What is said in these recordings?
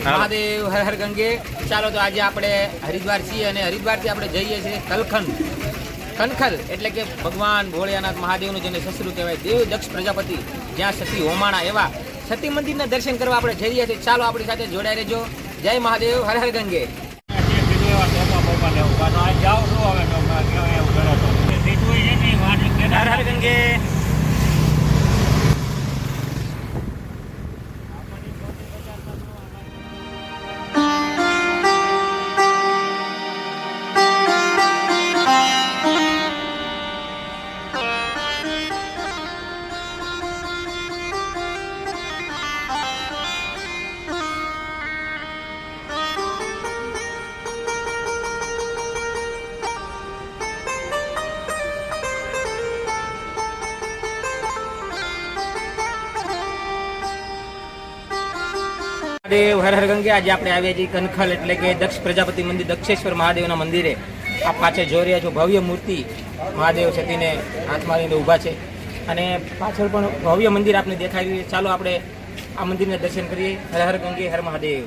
મહાદેવ હર હર ગંગે। ચાલો તો આજે આપણે હરિદ્વાર છીએ અને હરિદ્વારથી આપણે જઈએ છીએ કનખલ એટલે કે ભગવાન ભોળિયાનાથ મહાદેવનું જેને સસરું કહેવાય, દેવ દક્ષ પ્રજાપતિ, જ્યાં સતી હોમાણા એવા સતી મંદિરના દર્શન કરવા આપણે જઈ રહ્યા છીએ। ચાલો આપણી સાથે જોડાઈ રહેજો। જય મહાદેવ હર હર ગંગે। હર હર ગંગે। મહાદેવ હર હર ગંગે। આજે આપણે આવ્યા છીએ કનખલ એટલે કે દક્ષ પ્રજાપતિ મંદિર, દક્ષેશ્વર મહાદેવના મંદિરે। આ પાછળ જોઈ રહ્યા છો ભવ્ય મૂર્તિ, મહાદેવ સતીને હાથમાં લઈને ઊભા છે અને પાછળ પણ ભવ્ય મંદિર આપણે દેખાઈ રહ્યું છે। ચાલો આપણે આ મંદિરના દર્શન કરીએ। હર હર ગંગે હર મહાદેવ।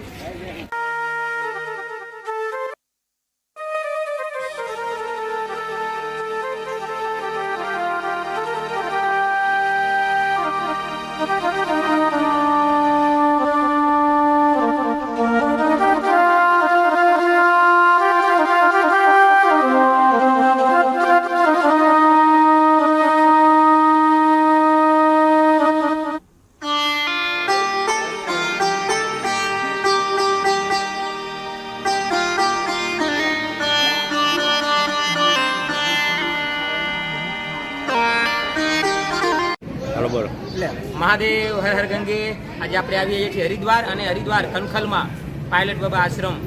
મહાદેવ હર હર ગંગે। આજે આપણે આવીએ છીએ હરિદ્વાર અને હરિદ્વાર કનખલમાં પાયલટ બાબા આશ્રમ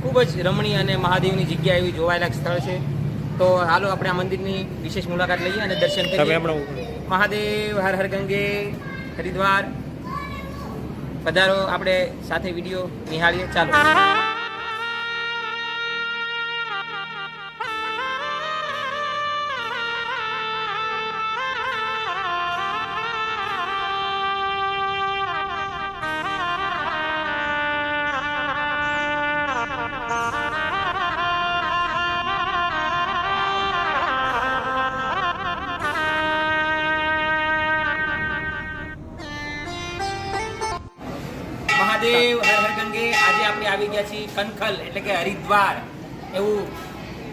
ખૂબ જ રમણીય અને મહાદેવની જગ્યા એવી જોવાયેલા સ્થળ છે। તો હાલો આપણે આ મંદિરની વિશેષ મુલાકાત લઈએ અને દર્શન કરીએ। મહાદેવ હર હર ગંગે હરિદ્વાર પધારો, આપણે સાથે વિડીયો નિહાળીએ। ચાલો। મહાદેવ હર હર ગંગે। આજે આપણે આવી ગયા છીએ કનખલ એટલે કે હરિદ્વાર એવું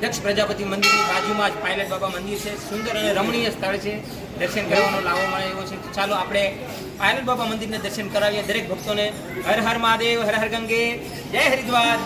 દક્ષ પ્રજાપતિ મંદિરની બાજુમાં જ પાયલટ બાબા મંદિર છે। સુંદર અને રમણીય સ્થળ છે, દર્શન કરવાનો લાવો મળે એવો છે। તો ચાલો આપણે પાયલટ બાબા મંદિરના દર્શન કરાવીએ દરેક ભક્તોને। હર હર મહાદેવ હર હર ગંગે। જય હરિદ્વાર।